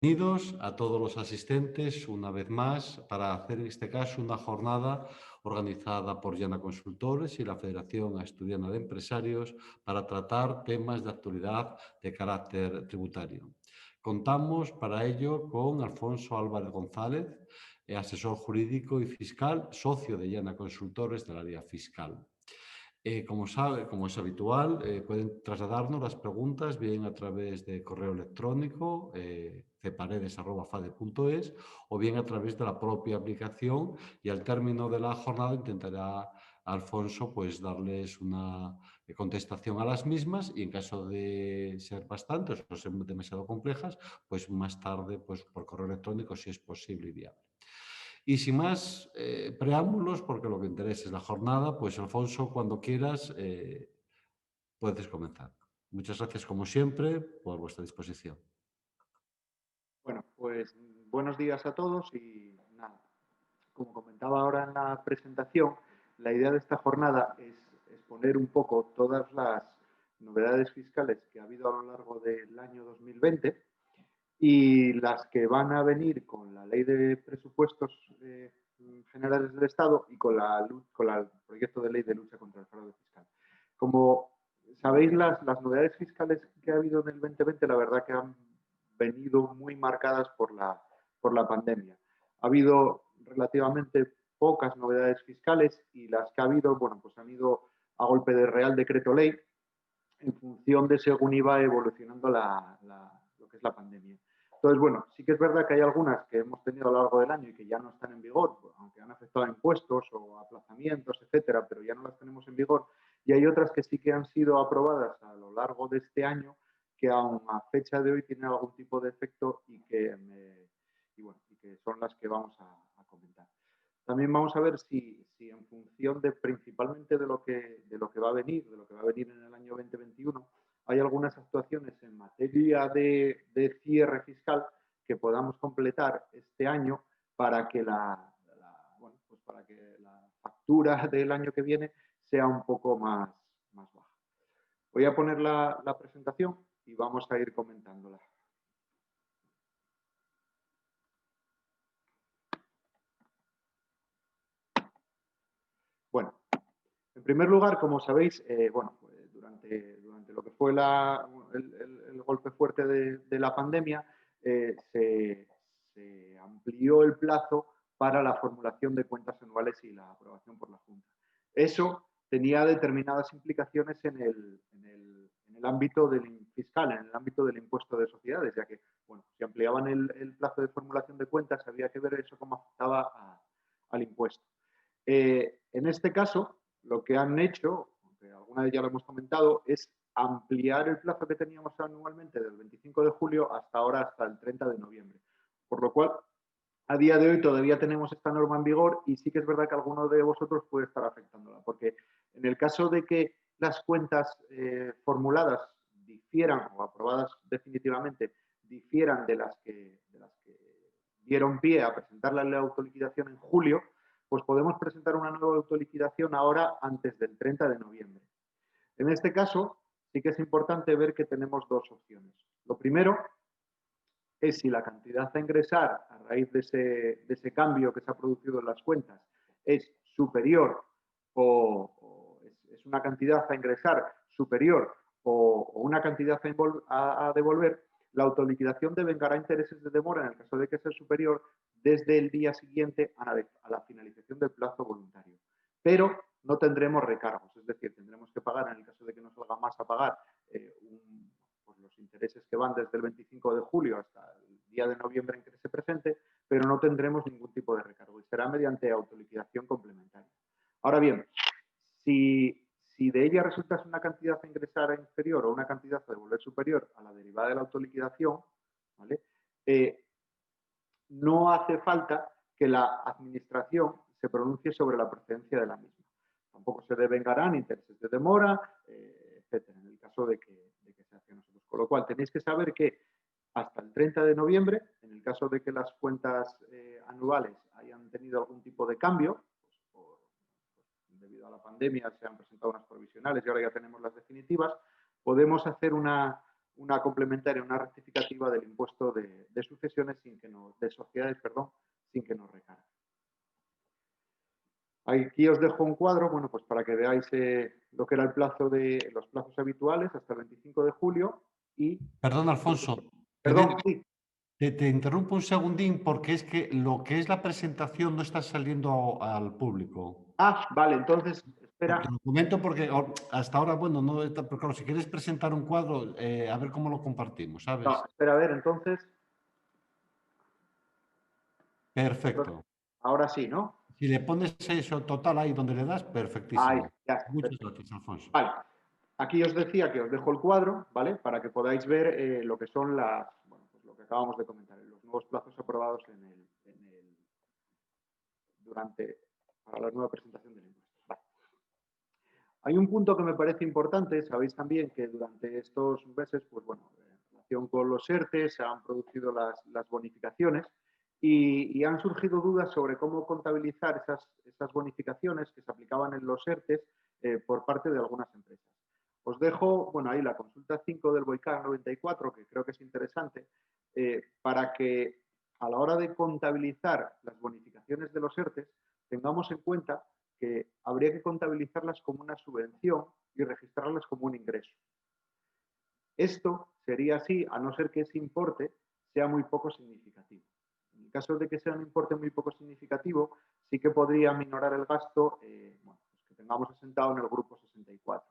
Bienvenidos a todos los asistentes una vez más para hacer en este caso una jornada organizada por Llana Consultores y la Federación Asturiana de Empresarios para tratar temas de actualidad de carácter tributario. Contamos para ello con Alfonso Álvarez González, asesor jurídico y fiscal, socio de Llana Consultores del área fiscal. Como es habitual, pueden trasladarnos las preguntas bien a través de correo electrónico cparedes@fade.es o bien a través de la propia aplicación, y al término de la jornada intentará Alfonso pues darles una contestación a las mismas, y en caso de ser bastantes o ser demasiado complejas, pues más tarde pues por correo electrónico si es posible y viable. Y sin más preámbulos, porque lo que interesa es la jornada, pues Alfonso, cuando quieras, puedes comenzar. Muchas gracias, como siempre, por vuestra disposición. Bueno, pues buenos días a todos y nada, como comentaba ahora en la presentación, la idea de esta jornada es exponer un poco todas las novedades fiscales que ha habido a lo largo del año 2020 y las que van a venir con la ley de presupuestos generales del Estado y con el proyecto de ley de lucha contra el fraude fiscal. Como sabéis, las novedades fiscales que ha habido en el 2020, la verdad que han venido muy marcadas por la pandemia. Ha habido relativamente pocas novedades fiscales y las que ha habido, bueno, pues han ido a golpe de Real Decreto Ley en función de según iba evolucionando lo que es la pandemia. Entonces, bueno, sí que es verdad que hay algunas que hemos tenido a lo largo del año y que ya no están en vigor, aunque han afectado a impuestos o aplazamientos, etcétera, pero ya no las tenemos en vigor. Y hay otras que sí que han sido aprobadas a lo largo de este año, que aún a fecha de hoy tienen algún tipo de efecto y que son las que vamos a comentar. También vamos a ver si en función de principalmente de lo que va a venir, de lo que va a venir en el año 2021, hay algunas actuaciones en materia de cierre fiscal que podamos completar este año para que para que la factura del año que viene sea un poco más baja. Voy a poner la presentación y vamos a ir comentándola. Bueno, en primer lugar, como sabéis, pues durante lo que fue el golpe fuerte de la pandemia, se amplió el plazo para la formulación de cuentas anuales y la aprobación por la Junta. Eso tenía determinadas implicaciones en el ámbito del fiscal, en el ámbito del impuesto de sociedades, ya que, bueno, si ampliaban el plazo de formulación de cuentas, había que ver eso cómo afectaba al impuesto. En este caso, lo que han hecho, aunque alguna vez ya lo hemos comentado, es ampliar el plazo que teníamos anualmente del 25 de julio hasta ahora, hasta el 30 de noviembre. Por lo cual, a día de hoy todavía tenemos esta norma en vigor y sí que es verdad que alguno de vosotros puede estar afectándola, porque en el caso de que las cuentas formuladas difieran o aprobadas definitivamente difieran de las que dieron pie a presentar la autoliquidación en julio, pues podemos presentar una nueva autoliquidación ahora antes del 30 de noviembre. En este caso, sí que es importante ver que tenemos dos opciones. Lo primero es si la cantidad a ingresar a raíz de ese cambio que se ha producido en las cuentas es superior o es una cantidad a ingresar superior o una cantidad a devolver, la autoliquidación devengará intereses de demora en el caso de que sea superior desde el día siguiente a la finalización del plazo voluntario. Pero no tendremos recargos, es decir, tendremos que pagar, en el caso de que no salga más a pagar, pues los intereses que van desde el 25 de julio hasta el día de noviembre en que se presente, pero no tendremos ningún tipo de recargo y será mediante autoliquidación complementaria. Ahora bien, si de ella resulta una cantidad a ingresar inferior o una cantidad a devolver superior a la derivada de la autoliquidación, ¿vale? No hace falta que la administración se pronuncie sobre la procedencia de la misma. Tampoco se devengarán intereses de demora, etcétera, en el caso de que se haga nosotros. Con lo cual, tenéis que saber que hasta el 30 de noviembre, en el caso de que las cuentas anuales hayan tenido algún tipo de cambio, debido a la pandemia se han presentado unas provisionales y ahora ya tenemos las definitivas, podemos hacer una una complementaria, una rectificativa del impuesto de sucesiones de sociedades, perdón, sin que nos recargue. Aquí os dejo un cuadro, bueno, pues para que veáis lo que era los plazos habituales hasta el 25 de julio y... Perdón, Alfonso, Perdón, sí. te interrumpo un segundín porque es que lo que es la presentación no está saliendo al público. Ah, vale, entonces, espera. Te lo comento porque hasta ahora, bueno, no, pero claro, si quieres presentar un cuadro, a ver cómo lo compartimos, ¿sabes? No, espera, a ver, entonces... Perfecto. Ahora sí, ¿no? Si le pones eso total ahí donde le das, Ahí, perfectísimo. ya está, Muchas perfecto. gracias, Alfonso. Vale, aquí os decía que os dejo el cuadro, ¿vale? Para que podáis ver lo que son bueno, pues lo que acabamos de comentar, los nuevos plazos aprobados para la nueva presentación del impuesto. Vale. Hay un punto que me parece importante, sabéis también que durante estos meses, pues bueno, en relación con los ERTE se han producido las bonificaciones y han surgido dudas sobre cómo contabilizar esas bonificaciones que se aplicaban en los ERTE por parte de algunas empresas. Os dejo, bueno, ahí la consulta 5 del BOICAR 94, que creo que es interesante, para que a la hora de contabilizar las bonificaciones de los ERTE tengamos en cuenta que habría que contabilizarlas como una subvención y registrarlas como un ingreso. Esto sería así a no ser que ese importe sea muy poco significativo. En el caso de que sea un importe muy poco significativo, sí que podría minorar el gasto bueno, pues que tengamos asentado en el grupo 64.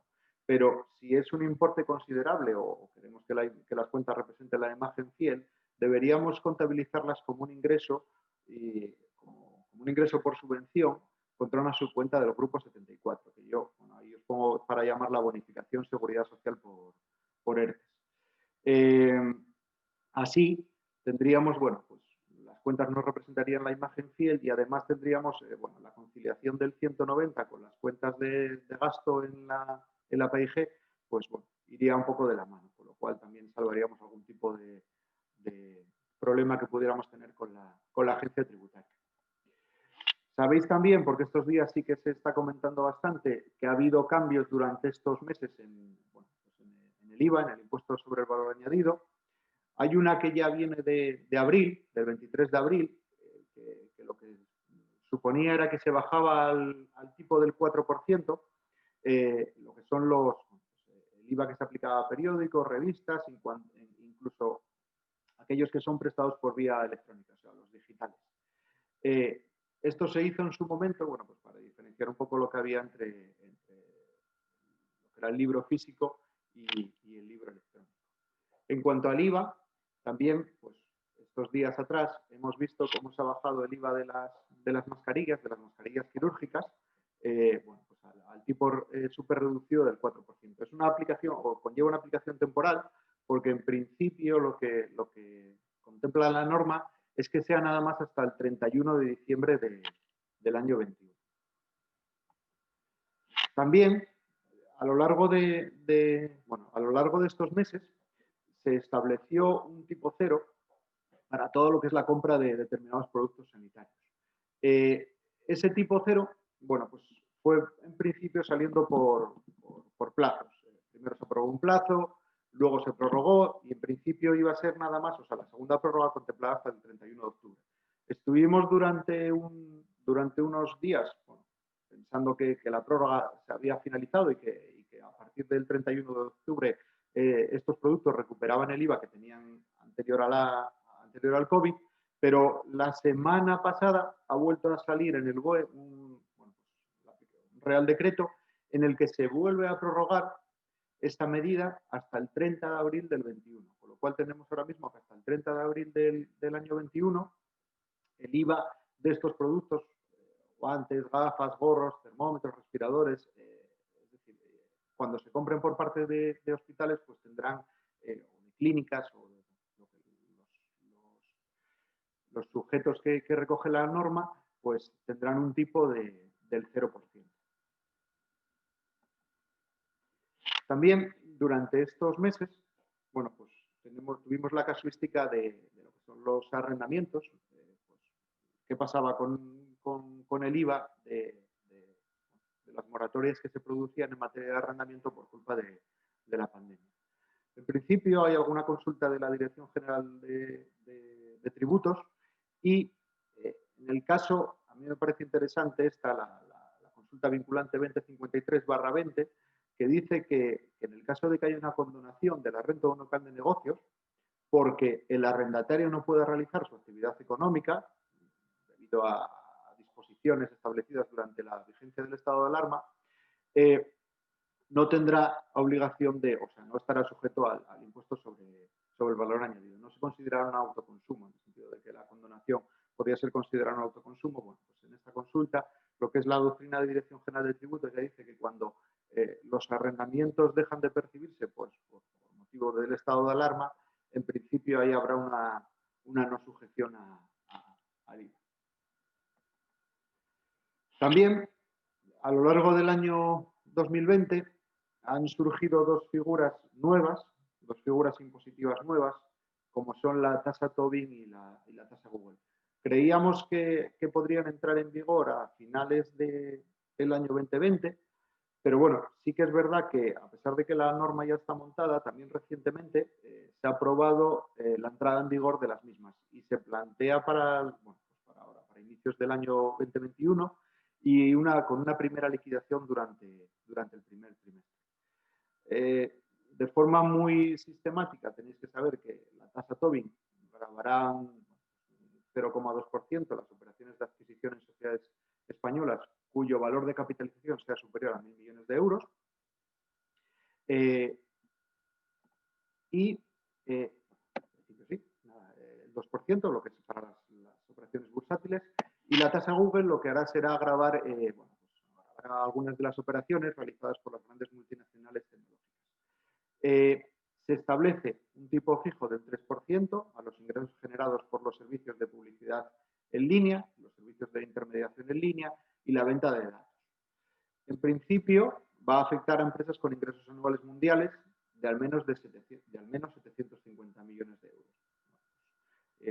Pero si es un importe considerable o queremos que las cuentas representen la imagen fiel, deberíamos contabilizarlas como un ingreso, como un ingreso por subvención contra una subcuenta del grupo 74, que yo, bueno, ahí os pongo para llamar la bonificación seguridad social por ERTES. Así tendríamos, bueno, pues las cuentas no representarían la imagen fiel y además tendríamos, bueno, la conciliación del 190 con las cuentas de gasto en la PIG, pues bueno, iría un poco de la mano, con lo cual también salvaríamos algún tipo de problema que pudiéramos tener con la agencia tributaria. Sabéis también, porque estos días sí que se está comentando bastante, que ha habido cambios durante estos meses bueno, pues en el IVA, en el impuesto sobre el valor añadido. Hay una que ya viene de abril, del 23 de abril, que lo que suponía era que se bajaba al tipo del 4%, lo que son el IVA que se aplicaba a periódicos, revistas, incluso aquellos que son prestados por vía electrónica, o sea, los digitales. Esto se hizo en su momento, bueno, pues para diferenciar un poco lo que había entre lo que era el libro físico y el libro electrónico. En cuanto al IVA, también, pues estos días atrás hemos visto cómo se ha bajado el IVA de las mascarillas quirúrgicas, bueno, pues al tipo súper reducido del 4%. Es una aplicación, o conlleva una aplicación temporal, porque en principio lo que contempla la norma es que sea nada más hasta el 31 de diciembre del año 21. También, a lo largo de estos meses, se estableció un tipo cero para todo lo que es la compra de determinados productos sanitarios. Ese tipo cero, bueno, pues fue en principio saliendo por plazos. Primero se aprobó un plazo, luego se prorrogó y en principio iba a ser nada más, o sea, la segunda prórroga contemplada hasta el 31 de octubre. Estuvimos durante unos días, bueno, pensando que la prórroga se había finalizado y que a partir del 31 de octubre estos productos recuperaban el IVA que tenían anterior al COVID, pero la semana pasada ha vuelto a salir en el BOE un Real Decreto en el que se vuelve a prorrogar esta medida hasta el 30 de abril del 21, con lo cual tenemos ahora mismo que hasta el 30 de abril del año 21 el IVA de estos productos, guantes, gafas, gorros, termómetros, respiradores, es decir, cuando se compren por parte de hospitales, pues tendrán, o de clínicas, o los sujetos que recoge la norma, pues tendrán un tipo del 0%. También durante estos meses, bueno, pues tuvimos la casuística de lo que son los arrendamientos, pues, qué pasaba con el IVA de las moratorias que se producían en materia de arrendamiento por culpa de la pandemia. En principio hay alguna consulta de la Dirección General de Tributos y en el caso, a mí me parece interesante, está la consulta vinculante 2053/20, que dice que en el caso de que haya una condonación de la renta o un local de negocios, porque el arrendatario no pueda realizar su actividad económica debido a disposiciones establecidas durante la vigencia del estado de alarma, no tendrá obligación de, o sea, no estará sujeto al impuesto sobre el valor añadido. No se considerará un autoconsumo, en el sentido de que la condonación podría ser considerada un autoconsumo. Bueno, pues en esta consulta, lo que es la doctrina de Dirección General de Tributos ya dice que cuando los arrendamientos dejan de percibirse pues, por motivo del estado de alarma, en principio ahí habrá una no sujeción al IVA. También, a lo largo del año 2020, han surgido dos figuras nuevas, dos figuras impositivas nuevas, como son la tasa Tobin y la tasa Google. Creíamos que podrían entrar en vigor a finales del año 2020, pero bueno, sí que es verdad que a pesar de que la norma ya está montada, también recientemente se ha aprobado la entrada en vigor de las mismas y se plantea para inicios del año 2021 y con una primera liquidación durante el primer trimestre. De forma muy sistemática tenéis que saber que la tasa Tobin gravará un 0,2% las operaciones de adquisición en sociedades españolas cuyo valor de capitalización sea superior a 1.000 millones de euros. El 2%, lo que es para las operaciones bursátiles, y la tasa Google lo que hará será gravar algunas de las operaciones realizadas por las grandes multinacionales tecnológicas. Se establece un tipo fijo del 3% a los ingresos generados por los servicios de publicidad en línea, los servicios de intermediación en línea y la venta de datos. En principio, va a afectar a empresas con ingresos anuales mundiales de al menos 750 millones de euros. Y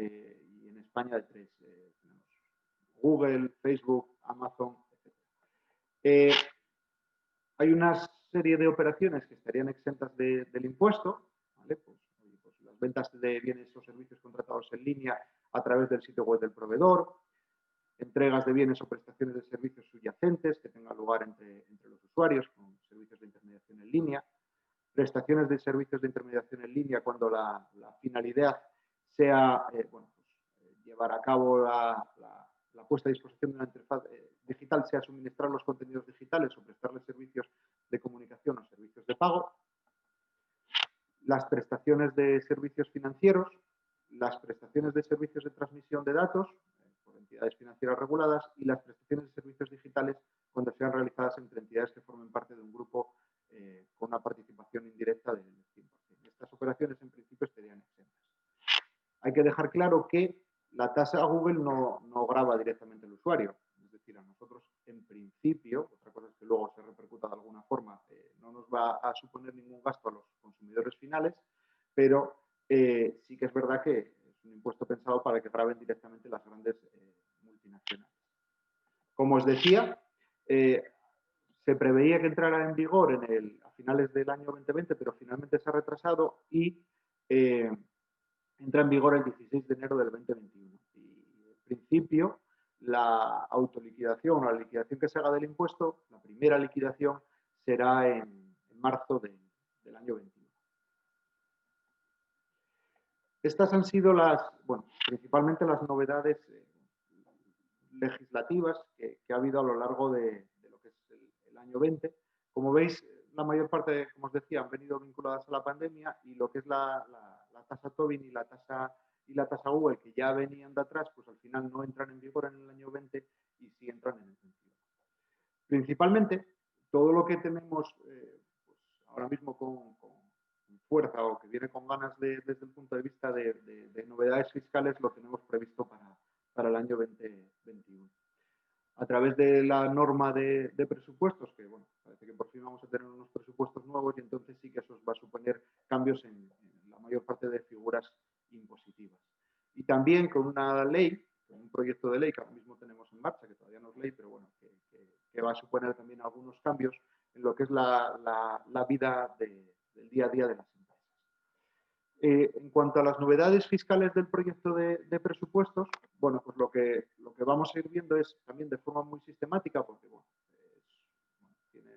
en España de tres tenemos Google, Facebook, Amazon, etc. Hay una serie de operaciones que estarían exentas del impuesto, ¿vale? Pues las ventas de bienes o servicios contratados en línea a través del sitio web del proveedor, entregas de bienes o prestaciones de servicios subyacentes que tengan lugar entre los usuarios con servicios de intermediación en línea, prestaciones de servicios de intermediación en línea cuando la finalidad sea llevar a cabo la puesta a disposición de una interfaz digital, sea suministrar los contenidos digitales o prestarles servicios de comunicación o servicios de pago, las prestaciones de servicios financieros, las prestaciones de servicios de transmisión de datos por entidades financieras reguladas y las prestaciones de servicios digitales cuando sean realizadas entre entidades que formen parte de un grupo con una participación indirecta del 100%. Estas operaciones en principio estarían exentas. Hay que dejar claro que la tasa Google no grava directamente al usuario. Es decir, a nosotros en principio, otra cosa es que luego se repercuta de alguna forma, no nos va a suponer ningún gasto a los consumidores finales, pero sí que es verdad que es un impuesto pensado para que graben directamente las grandes multinacionales. Como os decía, se preveía que entrara en vigor a finales del año 2020, pero finalmente se ha retrasado y entra en vigor el 16 de enero del 2021. Y en principio, la autoliquidación o la liquidación que se haga del impuesto, la primera liquidación, será en marzo del año 21. Estas han sido principalmente las novedades legislativas que ha habido a lo largo de lo que es el año 20. Como veis, la mayor parte, como os decía, han venido vinculadas a la pandemia y lo que es la tasa Tobin y la tasa Google, que ya venían de atrás, pues al final no entran en vigor en el año 20 y sí entran en el 21. Principalmente, todo lo que tenemos ahora mismo con fuerza o que viene con ganas desde el punto de vista de novedades fiscales, lo tenemos previsto para el año 2021. A través de la norma de presupuestos, que parece que por fin vamos a tener unos presupuestos nuevos y entonces sí que eso va a suponer cambios en la mayor parte de figuras impositivas. Y también con una ley, con un proyecto de ley que ahora mismo tenemos en marcha, que todavía no es ley, pero que va a suponer también algunos cambios en lo que es la vida del día a día de las empresas. En cuanto a las novedades fiscales del proyecto de presupuestos, bueno, pues lo que vamos a ir viendo es también de forma muy sistemática, porque bueno, tiene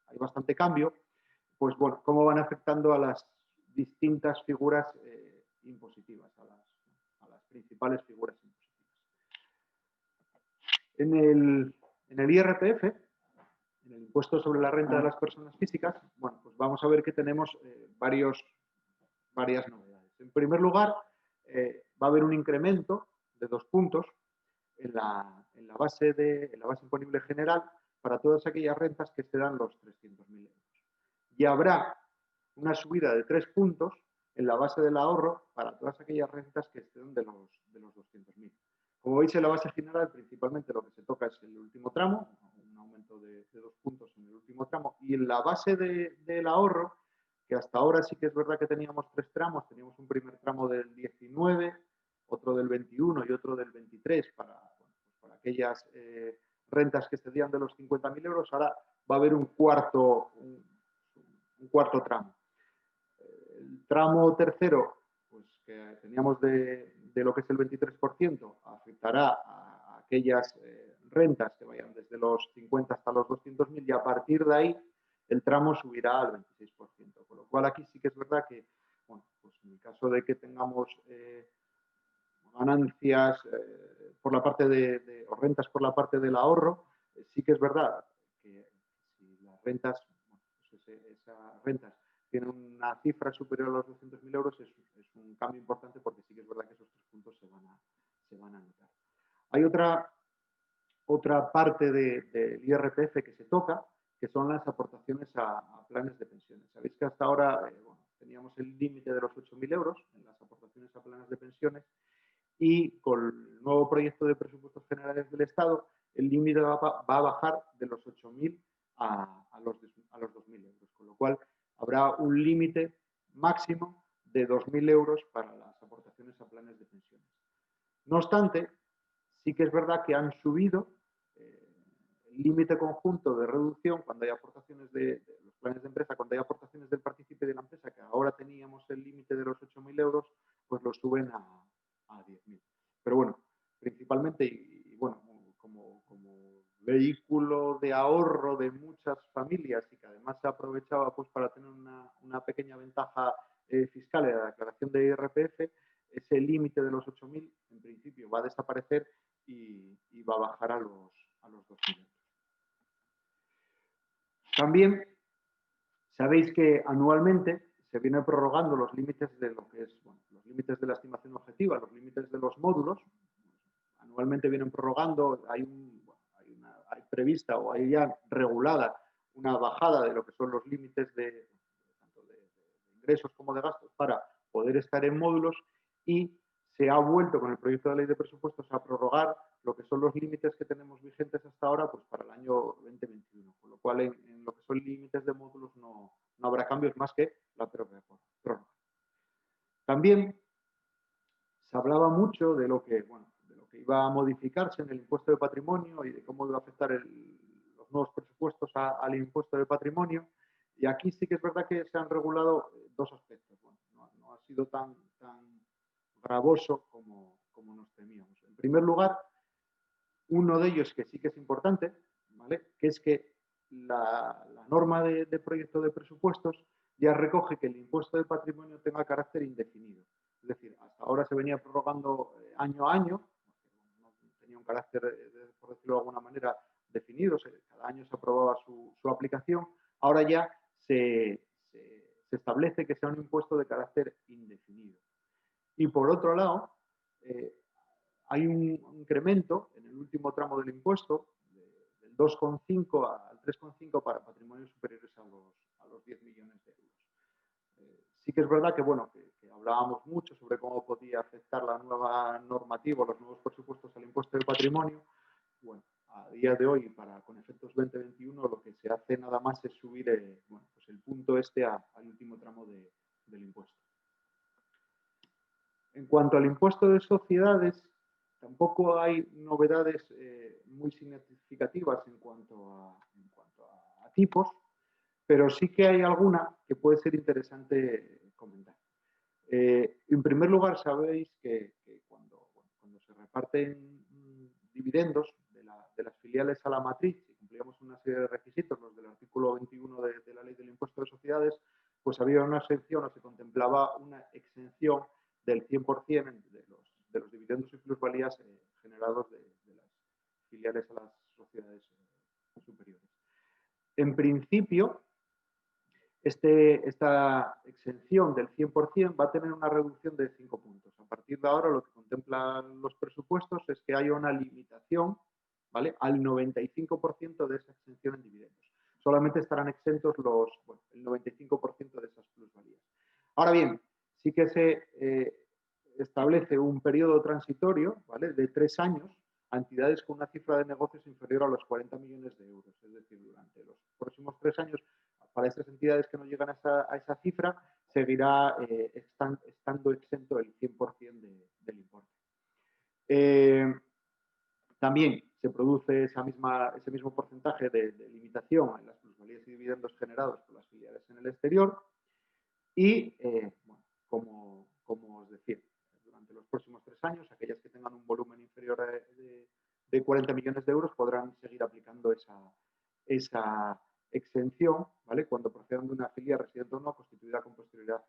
hay bastante cambio, pues bueno, cómo van afectando a las distintas figuras impositivas, a las principales figuras impositivas. En el IRPF, en el impuesto sobre la renta de las personas físicas, bueno, pues vamos a ver que tenemos varias novedades. En primer lugar, va a haber un incremento de 2 puntos en la base imponible general para todas aquellas rentas que excedan los 300.000 euros. Y habrá una subida de 3 puntos en la base del ahorro para todas aquellas rentas que exceden de los 200.000. Como veis, en la base general, principalmente lo que se toca es el último tramo, un aumento de 2 puntos en el último tramo, y en la base del ahorro, que hasta ahora sí que es verdad que teníamos 3 tramos, teníamos un primer tramo del 19, otro del 21 y otro del 23 para aquellas rentas que excedían de los 50.000 euros, ahora va a haber un cuarto tramo. El tramo tercero, pues que teníamos de lo que es el 23%, afectará a aquellas rentas que vayan desde los 50 hasta los 200.000 y a partir de ahí el tramo subirá al 26%. Con lo cual aquí sí que es verdad que, bueno, pues en el caso de que tengamos ganancias por la parte o rentas por la parte del ahorro, sí que es verdad que si las rentas, bueno, pues esas rentas tienen una cifra superior a los 200.000 euros, es un cambio importante porque sí que es verdad que esos 3 puntos se van a notar. Hay otra parte del IRPF que se toca, que son las aportaciones a planes de pensiones. Sabéis que hasta ahora bueno, teníamos el límite de los 8.000 euros en las aportaciones a planes de pensiones y con el nuevo proyecto de presupuestos generales del Estado, el límite va a bajar de los 8.000 a los 2.000 euros, con lo cual habrá un límite máximo de 2.000 euros para las aportaciones a planes de pensiones. No obstante, sí que es verdad que han subido el límite conjunto de reducción cuando hay aportaciones de los planes de empresa, cuando hay aportaciones del partícipe de la empresa, que ahora teníamos el límite de los 8.000 euros, pues lo suben a 10.000. Pero bueno, principalmente, y bueno, como vehículo de ahorro de muchas familias y que además se aprovechaba pues para tener una pequeña ventaja fiscal en la declaración de IRPF, ese límite de los 8.000 en principio va a desaparecer y va a bajar a los 2.000 euros. También sabéis que anualmente se vienen prorrogando los límites de lo que es, bueno, los límites de la estimación objetiva, los límites de los módulos. Anualmente vienen prorrogando, hay prevista o hay ya regulada una bajada de lo que son los límites tanto de ingresos como de gastos para poder estar en módulos y se ha vuelto con el proyecto de ley de presupuestos a prorrogar lo que son los límites que tenemos vigentes hasta ahora pues para el año 2021, con lo cual en lo que son límites de módulos no habrá cambios más que la prórroga. También se hablaba mucho de lo que iba a modificarse en el impuesto de patrimonio y de cómo iba a afectar los nuevos presupuestos al impuesto de patrimonio. Y aquí sí que es verdad que se han regulado dos aspectos. Bueno, no ha sido tan gravoso como nos temíamos. En primer lugar, uno de ellos que sí que es importante, ¿vale?, que es que la norma de proyecto de presupuestos ya recoge que el impuesto de patrimonio tenga carácter indefinido. Es decir, hasta ahora se venía prorrogando año a año, no tenía un carácter, por decirlo de alguna manera, definido, cada año se aprobaba su aplicación, ahora ya se establece que sea un impuesto de carácter indefinido. Y por otro lado, hay un incremento en el último tramo del impuesto del 2,5 al 3,5 para patrimonios superiores a los 10 millones de euros. Sí que es verdad que, bueno, que hablábamos mucho sobre cómo podía afectar la nueva normativa, los nuevos presupuestos al impuesto de patrimonio. Bueno, a día de hoy, con efectos 2021, lo que se hace nada más es subir pues el punto al último tramo del impuesto. En cuanto al impuesto de sociedades, tampoco hay novedades muy significativas en cuanto a tipos, pero sí que hay alguna que puede ser interesante comentar. En primer lugar, sabéis que cuando se reparten dividendos de las filiales a la matriz, si cumplíamos una serie de requisitos, los del artículo 21 de la Ley del Impuesto de Sociedades, pues había una exención o se contemplaba una exención del 100% de los dividendos y plusvalías generados de las filiales a las sociedades superiores. En principio, esta exención del 100% va a tener una reducción de 5 puntos. A partir de ahora, lo que contemplan los presupuestos es que haya una limitación, ¿vale?, al 95% de esa exención en dividendos. Solamente estarán exentos el 95% de esas plusvalías. Ahora bien, sí que se establece un periodo transitorio, ¿vale?, de 3 años a entidades con una cifra de negocios inferior a los 40 millones de euros. Es decir, durante los próximos 3 años, para estas entidades que no llegan a esa cifra, seguirá estando exento el 100% del importe. También se produce ese mismo porcentaje de limitación en las plusvalías y dividendos generados por las filiales en el exterior y, bueno, como os decía, durante los próximos 3 años, aquellas que tengan un volumen inferior de 40 millones de euros podrán seguir aplicando esa exención, ¿vale?, cuando procedan de una filial residente o no constituida con posterioridad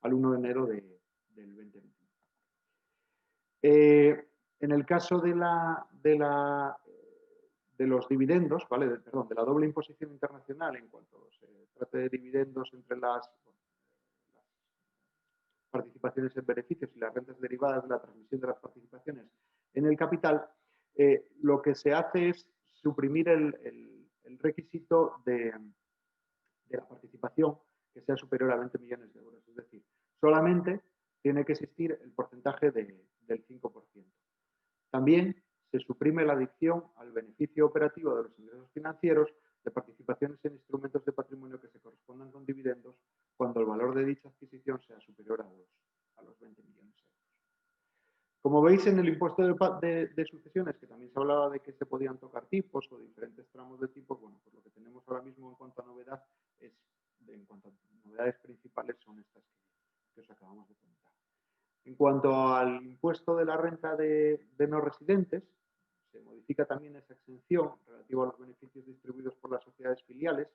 al 1 de enero del 2021. En el caso de los dividendos, ¿vale?, de la doble imposición internacional, en cuanto se trate de dividendos entre las participaciones en beneficios y las rentas derivadas de la transmisión de las participaciones en el capital, lo que se hace es suprimir el requisito de la participación que sea superior a 20 millones de euros. Es decir, solamente tiene que existir el porcentaje del 5%. También se suprime la adición al beneficio operativo de los ingresos financieros de participaciones en instrumentos de patrimonio que se correspondan con dividendos cuando el valor de dicha adquisición sea superior a los 20 millones de euros. Como veis, en el impuesto de sucesiones, que también se hablaba de que se podían tocar tipos o diferentes tramos de tipos, bueno, pues lo que tenemos ahora mismo en cuanto a novedades principales son estas que os acabamos de comentar. En cuanto al impuesto de la renta de no residentes, se modifica también esa exención relativa a los beneficios distribuidos por las sociedades filiales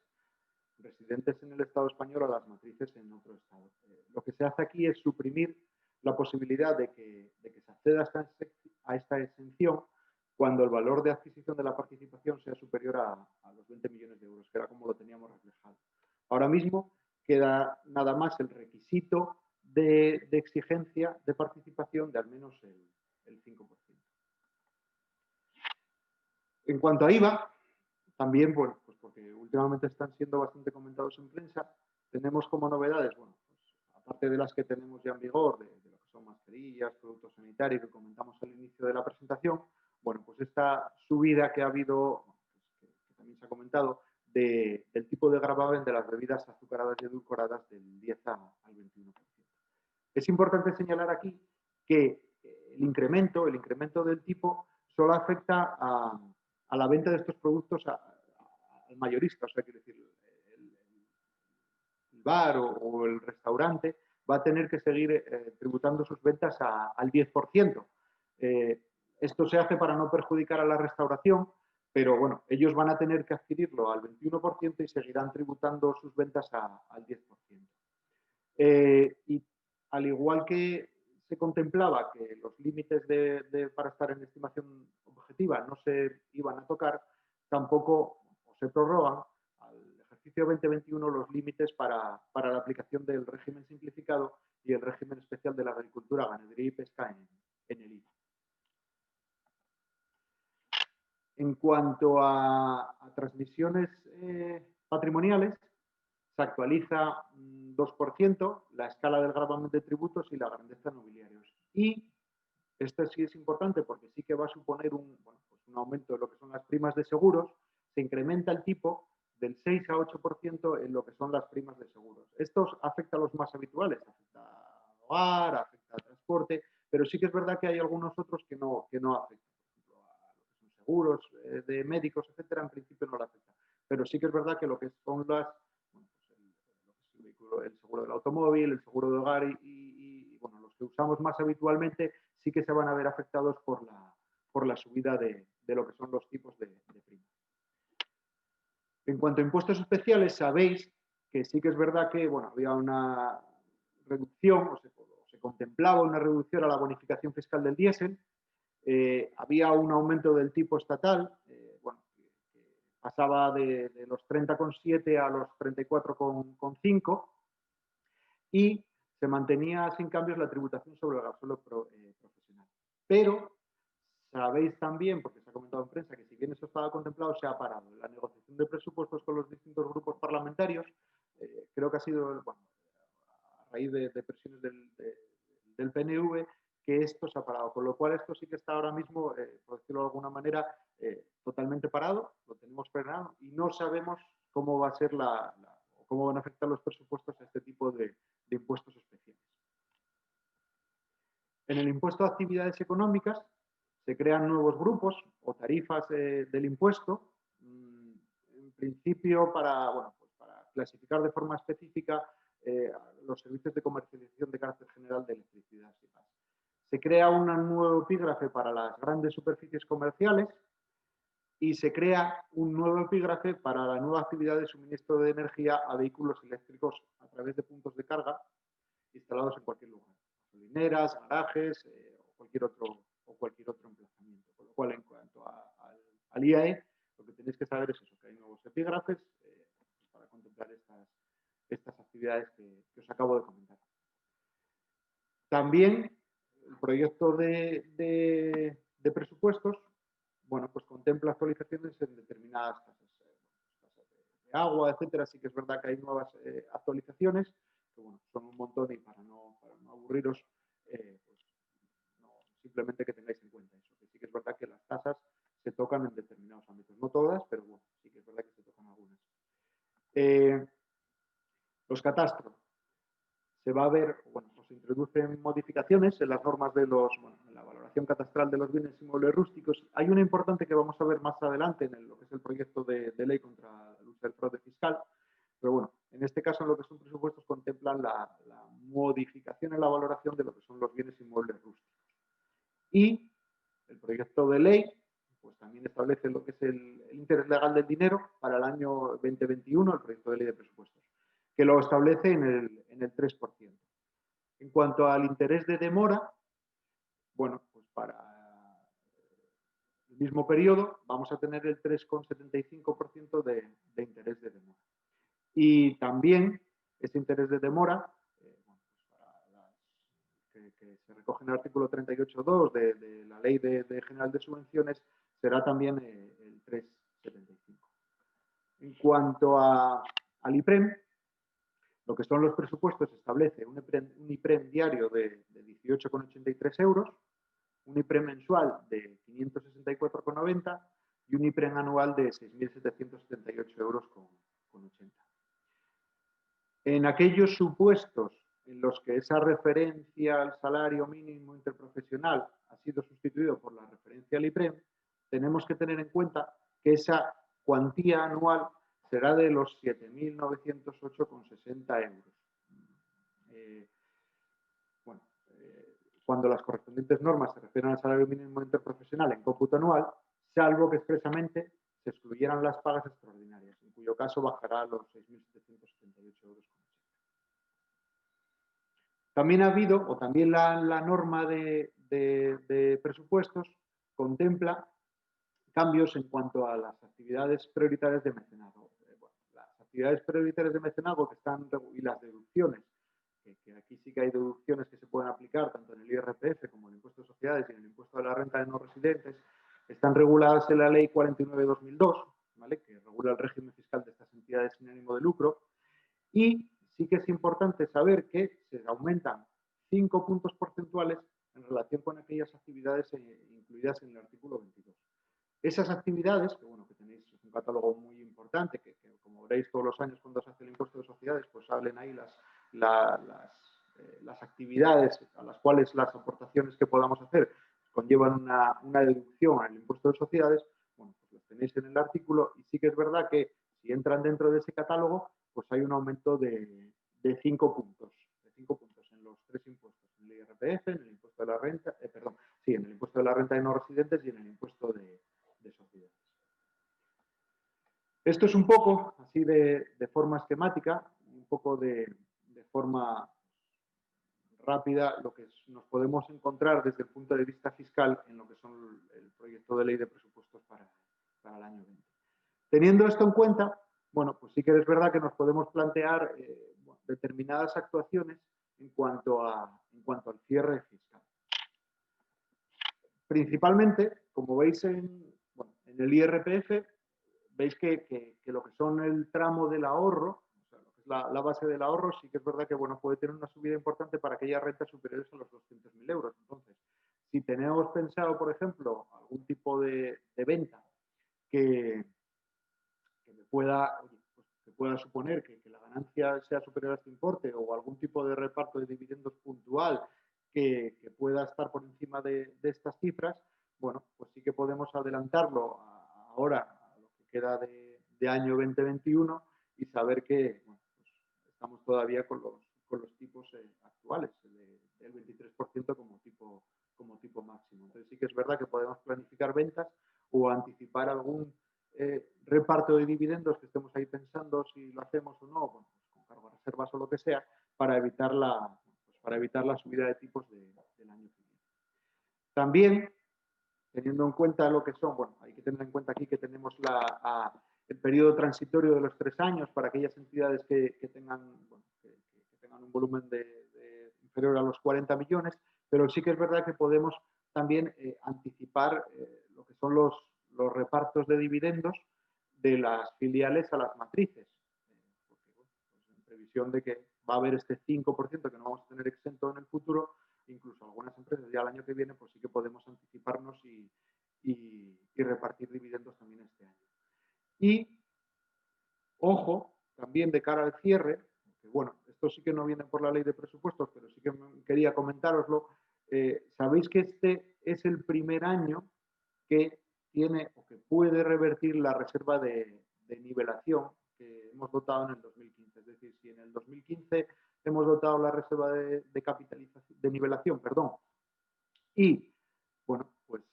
residentes en el Estado español a las matrices en otro Estado. Lo que se hace aquí es suprimir la posibilidad de que se acceda a esta exención cuando el valor de adquisición de la participación sea superior a los 20 millones de euros, que era como lo teníamos reflejado. Ahora mismo queda nada más el requisito de exigencia de participación de al menos el 5%. En cuanto a IVA, también, bueno, pues porque últimamente están siendo bastante comentados en prensa, tenemos como novedades, bueno, pues aparte de las que tenemos ya en vigor, de lo que son mascarillas, productos sanitarios, que comentamos al inicio de la presentación, bueno, pues esta subida que ha habido, pues que también se ha comentado, del tipo de gravamen de las bebidas azucaradas y edulcoradas del 10 al 21%. Es importante señalar aquí que el incremento del tipo solo afecta a la venta de estos productos al mayorista, o sea, quiero decir, el bar o el restaurante va a tener que seguir tributando sus ventas al 10%. Esto se hace para no perjudicar a la restauración, pero bueno, ellos van a tener que adquirirlo al 21% y seguirán tributando sus ventas al 10%. Y al igual que se contemplaba que los límites para estar en estimación objetiva no se iban a tocar, tampoco se prorrogan al ejercicio 2021 los límites para la aplicación del régimen simplificado y el régimen especial de la agricultura, ganadería y pesca en el IVA. En cuanto a transmisiones patrimoniales, se actualiza 2% la escala del gravamen de tributos y la grandeza nobiliarios. Y esto sí es importante porque sí que va a suponer un aumento de lo que son las primas de seguros. Se incrementa el tipo del 6 a 8% en lo que son las primas de seguros. Esto afecta a los más habituales, afecta a hogar, afecta al transporte, pero sí que es verdad que hay algunos otros que no afectan. Por ejemplo, a lo que son seguros de médicos, etcétera, en principio no le afecta. Pero sí que es verdad que lo que son el seguro del automóvil, el seguro de hogar bueno, los que usamos más habitualmente sí que se van a ver afectados por la subida de lo que son los tipos de prima. En cuanto a impuestos especiales, sabéis que sí que es verdad que bueno, había una reducción, o se contemplaba una reducción a la bonificación fiscal del diésel, había un aumento del tipo estatal, bueno, que pasaba de los 30,7 a los 34,5 y se mantenía sin cambios la tributación sobre el gasóleo profesional. Pero sabéis también, porque se ha comentado en prensa, que si bien eso estaba contemplado, se ha parado. En la negociación de presupuestos con los distintos grupos parlamentarios, creo que ha sido, bueno, a raíz de presiones del PNV, que esto se ha parado. Con lo cual, esto sí que está ahora mismo, por decirlo de alguna manera, totalmente parado, lo tenemos frenado y no sabemos cómo va a ser cómo van a afectar los presupuestos a este tipo de impuestos especiales. En el impuesto a actividades económicas se crean nuevos grupos o tarifas del impuesto, en principio para, bueno, pues para clasificar de forma específica los servicios de comercialización de carácter general de electricidad y gas. Se crea un nuevo epígrafe para las grandes superficies comerciales y se crea un nuevo epígrafe para la nueva actividad de suministro de energía a vehículos eléctricos a través de puntos de carga instalados en cualquier lugar, gasolineras, garajes o cualquier otro emplazamiento. Con lo cual, en cuanto al IAE, lo que tenéis que saber es eso, que hay nuevos epígrafes para contemplar estas actividades que os acabo de comentar. También el proyecto de presupuestos, bueno, pues contempla actualizaciones en determinadas tasas de agua, etcétera. Sí que es verdad que hay nuevas actualizaciones, que bueno, son un montón y para no aburriros, pues no, simplemente que tengáis en cuenta eso, que sí que es verdad que las tasas se tocan en determinados ámbitos, no todas, pero bueno, sí que es verdad que se tocan algunas. Los catastros. Se va a ver, bueno, pues se introducen modificaciones en las normas en la valoración catastral de los bienes inmuebles rústicos. Hay una importante que vamos a ver más adelante en lo que es el proyecto de ley contra la lucha del fraude fiscal, pero bueno, en este caso en lo que son presupuestos contemplan la modificación en la valoración de lo que son los bienes inmuebles rústicos. Y el proyecto de ley pues también establece lo que es el interés legal del dinero para el año 2021, el proyecto de ley de presupuestos, que lo establece en el 3%. En cuanto al interés de demora, bueno, pues para el mismo periodo vamos a tener el 3,75% de interés de demora. Y también ese interés de demora, bueno, pues que se recoge en el artículo 38.2 de la Ley General de Subvenciones, será también el 3,75. En cuanto al IPREM, lo que son los presupuestos establece un IPREM diario de 18,83 euros, un IPREM mensual de 564,90 y un IPREM anual de 6.778 euros con 80. En aquellos supuestos en los que esa referencia al salario mínimo interprofesional ha sido sustituido por la referencia al IPREM, tenemos que tener en cuenta que esa cuantía anual será de los 7.908,60 euros. Cuando las correspondientes normas se refieren al salario mínimo interprofesional en cómputo anual, salvo que expresamente se excluyeran las pagas extraordinarias, en cuyo caso bajará a los 6.778 euros. También ha habido, o también la norma de presupuestos contempla cambios en cuanto a las actividades prioritarias de mecenazgo. Las actividades prioritarias de mecenazgo que están, y las deducciones, que aquí sí que hay deducciones que se pueden aplicar tanto en el IRPF como en el impuesto de sociedades y en el impuesto de la renta de no residentes, están reguladas en la Ley 49/2002, ¿vale? Que regula el régimen fiscal de estas entidades sin ánimo de lucro. Y sí que es importante saber que se aumentan 5 puntos porcentuales en relación con aquellas actividades incluidas en el artículo 22. Esas actividades, que bueno, que tenéis un catálogo muy importante, que como veréis todos los años cuando se hace el impuesto de sociedades, pues salen ahí las actividades a las cuales las aportaciones que podamos hacer conllevan una deducción al impuesto de sociedades, bueno, pues las tenéis en el artículo y sí que es verdad que si entran dentro de ese catálogo, pues hay un aumento de de 5 puntos. De 5 puntos en los 3 impuestos. En el IRPF, en el impuesto de la renta, en el impuesto de la renta de no residentes y en el impuesto de sociedades. Esto es un poco, así de forma esquemática, un poco de forma rápida, lo que nos podemos encontrar desde el punto de vista fiscal en lo que son el proyecto de ley de presupuestos para el año 20. Teniendo esto en cuenta, bueno, pues sí que es verdad que nos podemos plantear determinadas actuaciones en cuanto al cierre fiscal. Principalmente, como veis en el IRPF, veis que lo que son el tramo del ahorro, o sea, lo que es la base del ahorro, sí que es verdad que puede tener una subida importante para aquellas rentas superiores a los 200.000 euros. Entonces, si tenemos pensado, por ejemplo, algún tipo de venta que me pueda suponer que la ganancia sea superior a este importe, o algún tipo de reparto de dividendos puntual que pueda estar por encima de estas cifras, bueno, pues sí que podemos adelantarlo ahora a lo que queda de año 2021 y saber que pues estamos todavía con los tipos actuales, del 23% como tipo máximo. Entonces sí que es verdad que podemos planificar ventas o anticipar algún reparto de dividendos que estemos ahí pensando si lo hacemos o no, bueno, pues con cargo a reservas o lo que sea, para evitar la subida de tipos del año que viene. También, teniendo en cuenta lo que son, bueno, hay que tener en cuenta aquí que tenemos el periodo transitorio de los 3 años para aquellas entidades que tengan un volumen inferior a los 40 millones, pero sí que es verdad que podemos también anticipar lo que son los repartos de dividendos de las filiales a las matrices, porque pues en previsión de que va a haber este 5% que no vamos a tener exento en el futuro, incluso algunas empresas ya el año que viene, pues sí que podemos anticiparnos y repartir dividendos también este año. Y, ojo, también de cara al cierre, que bueno, esto sí que no viene por la ley de presupuestos, pero sí que quería comentároslo, sabéis que este es el primer año que tiene o que puede revertir la reserva de nivelación que hemos dotado en el 2015. Es decir, si en el 2015 hemos dotado la reserva de capitalización, de nivelación, perdón, y bueno, pues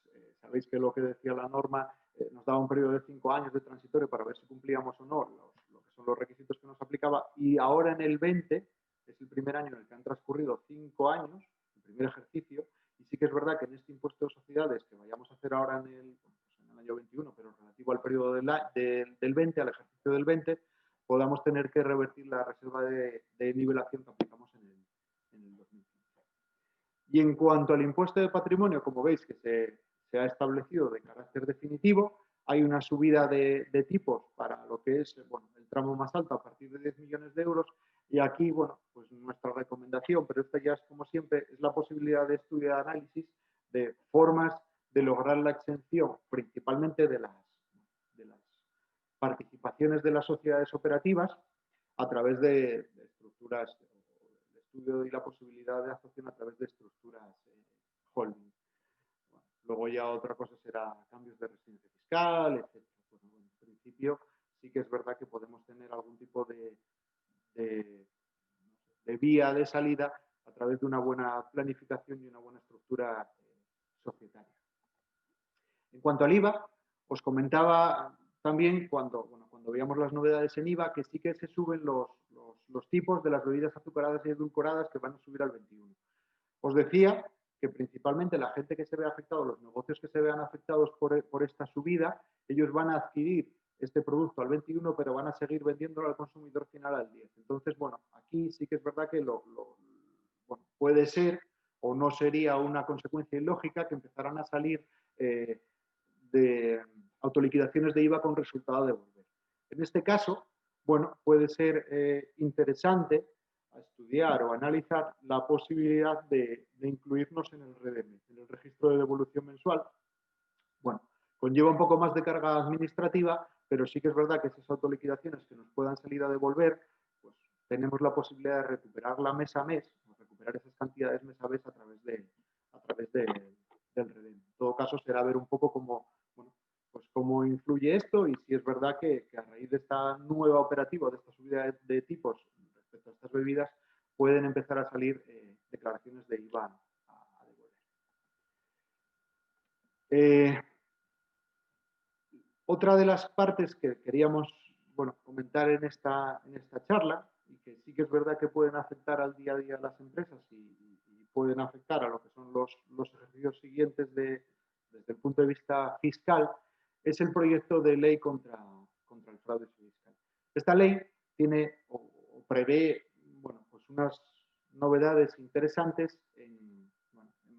sabéis que lo que decía la norma nos daba un periodo de 5 años de transitorio para ver si cumplíamos o no lo que son los requisitos que nos aplicaba, y ahora en el 20 es el primer año en el que han transcurrido 5 años, el primer ejercicio, y sí que es verdad que en este impuesto de sociedades que vayamos a hacer ahora en el año 21, pero relativo al periodo del 20, al ejercicio del 20, podamos tener que revertir la reserva de nivelación que aplicamos en el 2015. Y en cuanto al impuesto de patrimonio, como veis que se ha establecido de carácter definitivo, hay una subida de tipos para lo que es el tramo más alto a partir de 10 millones de euros. Y aquí, bueno, pues nuestra recomendación, pero esta ya es como siempre, es la posibilidad de estudio de análisis de formas de lograr la exención, principalmente de las participaciones de las sociedades operativas a través de estructuras, el estudio y la posibilidad de asociación a través de estructuras holding. Bueno, luego ya otra cosa será cambios de residencia fiscal, etc. Bueno, en principio sí que es verdad que podemos tener algún tipo de vía de salida a través de una buena planificación y una buena estructura societaria. En cuanto al IVA, os comentaba también cuando veíamos las novedades en IVA que sí que se suben los tipos de las bebidas azucaradas y edulcoradas, que van a subir al 21. Os decía que principalmente la gente que se ve afectada, los negocios que se vean afectados por esta subida, ellos van a adquirir este producto al 21, pero van a seguir vendiéndolo al consumidor final al 10. Entonces, bueno, aquí sí que es verdad que puede ser o no sería una consecuencia ilógica que empezaran a salir de autoliquidaciones de IVA con resultado de volver. En este caso, bueno, puede ser interesante a estudiar o analizar la posibilidad de incluirnos en el RDM, en el registro de devolución mensual. Bueno, conlleva un poco más de carga administrativa, pero sí que es verdad que esas autoliquidaciones que nos puedan salir a devolver, pues tenemos la posibilidad de recuperarla mes a mes, recuperar esas cantidades mes a mes a través del RDM. En todo caso, será ver un poco cómo influye esto y si es verdad que a raíz de esta nueva operativa, de esta subida de tipos respecto a estas bebidas, pueden empezar a salir declaraciones de IVA a devolver. Otra de las partes que queríamos comentar en esta charla, y que sí que es verdad que pueden afectar al día a día de las empresas y pueden afectar a lo que son los ejercicios siguientes desde el punto de vista fiscal, es el proyecto de ley contra el fraude fiscal. Esta ley tiene o prevé pues unas novedades interesantes en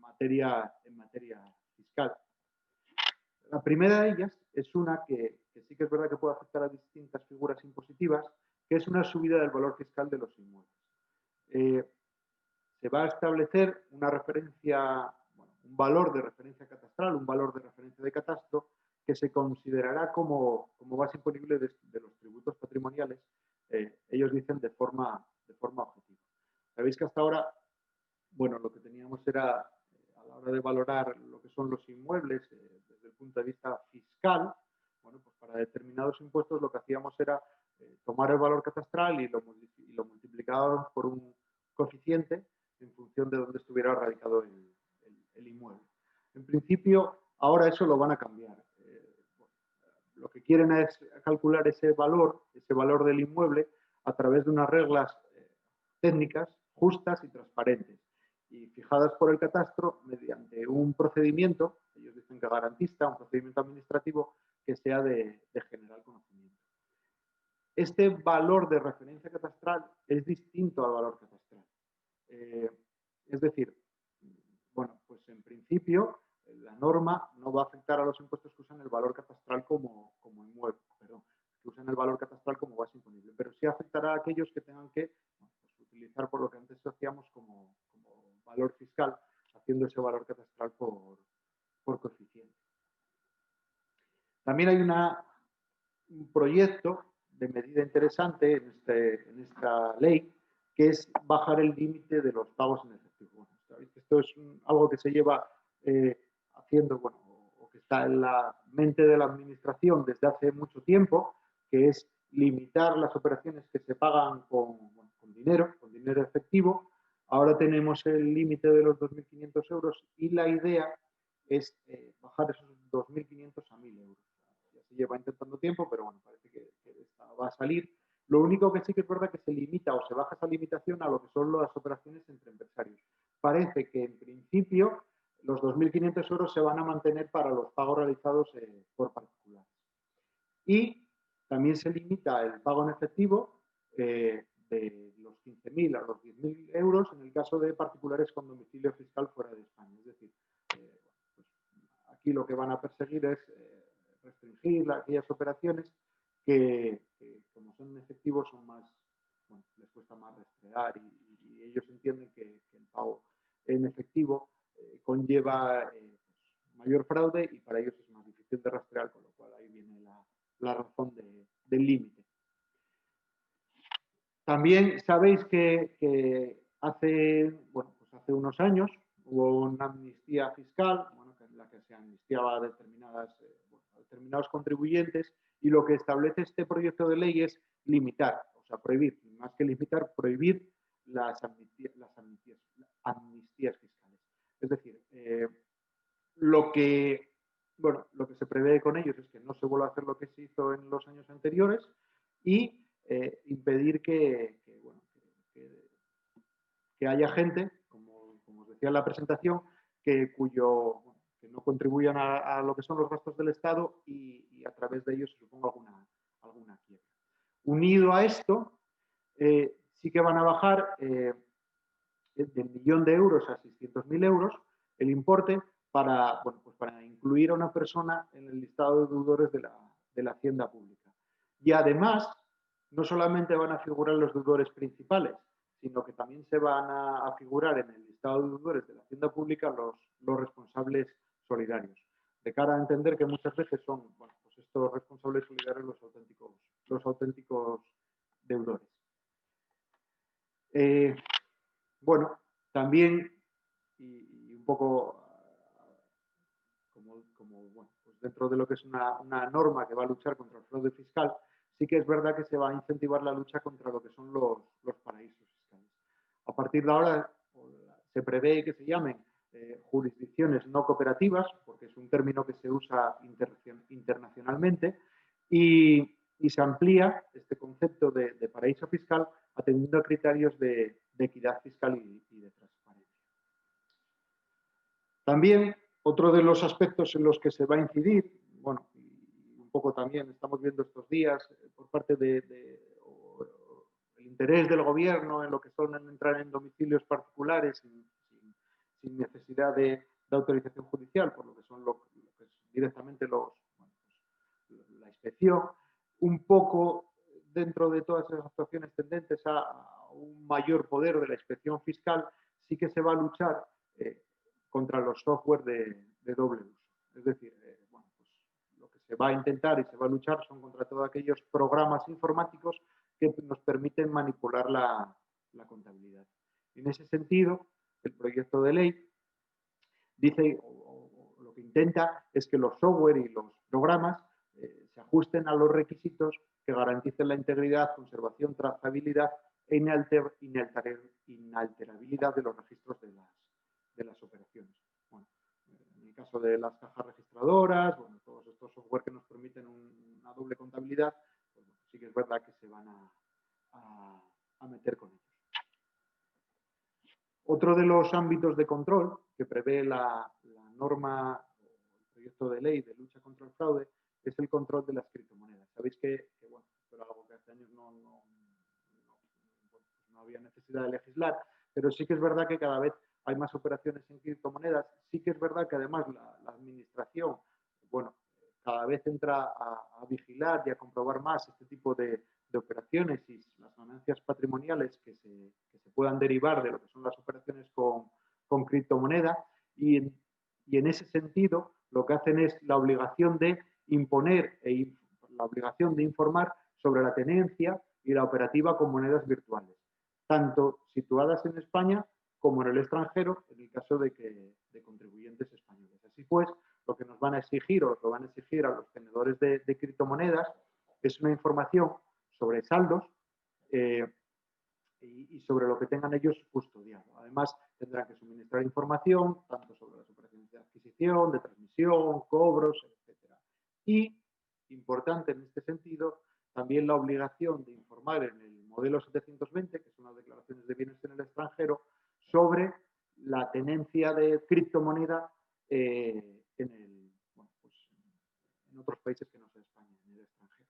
materia fiscal. La primera de ellas es una que sí que es verdad que puede afectar a distintas figuras impositivas, que es una subida del valor fiscal de los inmuebles. Se va a establecer una referencia, un valor de referencia catastral, un valor de referencia de catastro, que se considerará como base imponible de los tributos patrimoniales, ellos dicen de forma objetiva. Sabéis que hasta ahora, lo que teníamos era, a la hora de valorar lo que son los inmuebles desde el punto de vista fiscal, pues para determinados impuestos lo que hacíamos era tomar el valor catastral y lo multiplicábamos por un coeficiente en función de dónde estuviera radicado el inmueble. En principio, ahora eso lo van a cambiar. Lo que quieren es calcular ese valor del inmueble a través de unas reglas técnicas justas y transparentes y fijadas por el catastro mediante un procedimiento, ellos dicen que garantista, un procedimiento administrativo que sea de general conocimiento. Este valor de referencia catastral es distinto al valor catastral. Es decir, pues en principio la norma no va a afectar a los impuestos que usan el valor catastral como inmueble, que usan el valor catastral como base imponible, pero sí afectará a aquellos que tengan que utilizar por lo que antes hacíamos como valor fiscal, haciendo ese valor catastral por coeficiente. También hay un proyecto de medida interesante en esta ley, que es bajar el límite de los pagos en efectivo. Esto es algo que se lleva haciendo, o que está en la mente de la administración desde hace mucho tiempo, que es limitar las operaciones que se pagan con dinero efectivo. Ahora tenemos el límite de los 2.500 euros y la idea es bajar esos 2.500 a 1.000 euros. Ya se lleva intentando tiempo, pero parece que esta va a salir. Lo único que sí que es verdad que se limita o se baja esa limitación a lo que son las operaciones entre empresarios. Parece que en principio los 2.500 euros se van a mantener para los pagos realizados por particulares. Y también se limita el pago en efectivo de los 15.000 a los 10.000 euros en el caso de particulares con domicilio fiscal fuera de España. Es decir, pues aquí lo que van a perseguir es restringir aquellas operaciones que como son en efectivo son más, les cuesta más rastrear y ellos entienden que el pago en efectivo conlleva mayor fraude y para ellos es más difícil de rastrear, con lo cual ahí viene la razón del límite. También sabéis que hace unos años hubo una amnistía fiscal, en la que se amnistiaba a determinados contribuyentes, y lo que establece este proyecto de ley es limitar, o sea, prohibir, más que limitar, prohibir las amnistías fiscales. Es decir, lo que se prevé con ellos es que no se vuelva a hacer lo que se hizo en los años anteriores y impedir que haya gente, como os decía en la presentación, que no contribuyan a lo que son los gastos del Estado y a través de ellos se suponga alguna quiebra. Unido a esto, sí que van a bajar del 1.000.000 de euros a 600.000 euros el importe para incluir a una persona en el listado de deudores de la Hacienda Pública. Y además, no solamente van a figurar los deudores principales, sino que también se van a figurar en el listado de deudores de la Hacienda Pública los responsables solidarios, de cara a entender que muchas veces son estos responsables solidarios los auténticos deudores. También, y un poco dentro de lo que es una norma que va a luchar contra el fraude fiscal, sí que es verdad que se va a incentivar la lucha contra lo que son los paraísos fiscales. A partir de ahora se prevé que se llamen jurisdicciones no cooperativas, porque es un término que se usa internacionalmente, y se amplía este concepto de paraíso fiscal atendiendo a criterios de equidad fiscal y de transparencia. También otro de los aspectos en los que se va a incidir, bueno, y un poco también estamos viendo estos días por parte del interés del gobierno en lo que son entrar en domicilios particulares sin necesidad de autorización judicial, por lo que son lo que es directamente la inspección, un poco dentro de todas esas actuaciones tendentes a un mayor poder de la inspección fiscal, sí que se va a luchar contra los software de doble uso. Es decir, bueno, pues lo que se va a intentar y se va a luchar son contra todos aquellos programas informáticos que nos permiten manipular la contabilidad. En ese sentido, el proyecto de ley dice, o lo que intenta es que los software y los programas se ajusten a los requisitos que garanticen la integridad, conservación, trazabilidad e inalterabilidad de los registros de las operaciones. Bueno, en el caso de las cajas registradoras, bueno, todos estos software que nos permiten una doble contabilidad, pues bueno, sí que es verdad que se van a meter con ellos. Otro de los ámbitos de control que prevé la norma, el proyecto de ley de lucha contra el fraude, es el control de las criptomonedas. Sabéis que bueno, era algo que hace años no había necesidad de legislar, pero sí que es verdad que cada vez hay más operaciones en criptomonedas. Sí que es verdad que además la administración, bueno, cada vez entra a vigilar y a comprobar más este tipo de operaciones y las ganancias patrimoniales que se puedan derivar de lo que son las operaciones con criptomoneda, y en ese sentido lo que hacen es la obligación de imponer la obligación de informar sobre la tenencia y la operativa con monedas virtuales, tanto situadas en España como en el extranjero, en el caso de contribuyentes españoles. Así pues, lo que nos van a exigir o lo van a exigir a los tenedores de criptomonedas es una información sobre saldos y sobre lo que tengan ellos custodiado. Además, tendrán que suministrar información tanto sobre las operaciones de adquisición, de transmisión, cobros, etc. Y, importante en este sentido, también la obligación de informar en el modelo 720, que son las declaraciones de bienes en el extranjero, sobre la tenencia de criptomoneda en otros países que no sea España, en el extranjero.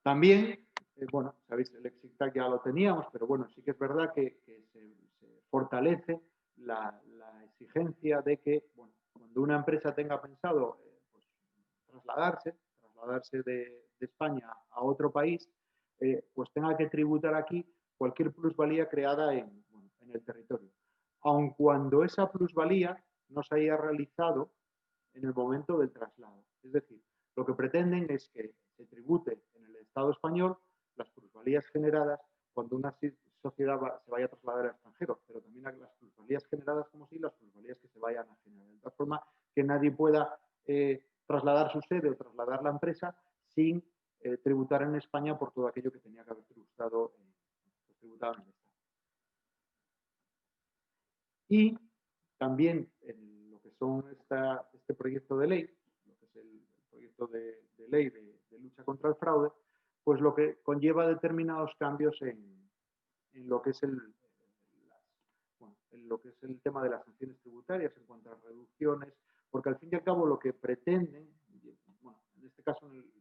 También, bueno, sabéis, el Exit Tag ya lo teníamos, pero bueno, sí que es verdad que se fortalece la exigencia de que, bueno, cuando una empresa tenga pensado pues, trasladarse de España a otro país, pues tenga que tributar aquí cualquier plusvalía creada en el territorio, aun cuando esa plusvalía no se haya realizado en el momento del traslado. Es decir, lo que pretenden es que se tribute en el Estado español las plusvalías generadas cuando una sociedad se vaya a trasladar al extranjero, pero también las plusvalías generadas como si las plusvalías que se vayan a generar, de tal forma que nadie pueda trasladar su sede o trasladar la empresa sin tributar en España por todo aquello que tenía que haber tributado en el Estado. Y también en lo que son este proyecto de ley, lo que es el proyecto de ley de lucha contra el fraude, pues lo que conlleva determinados cambios en lo que es lo que es el tema de las sanciones tributarias en cuanto a reducciones, porque al fin y al cabo lo que pretenden, bueno, en este caso en el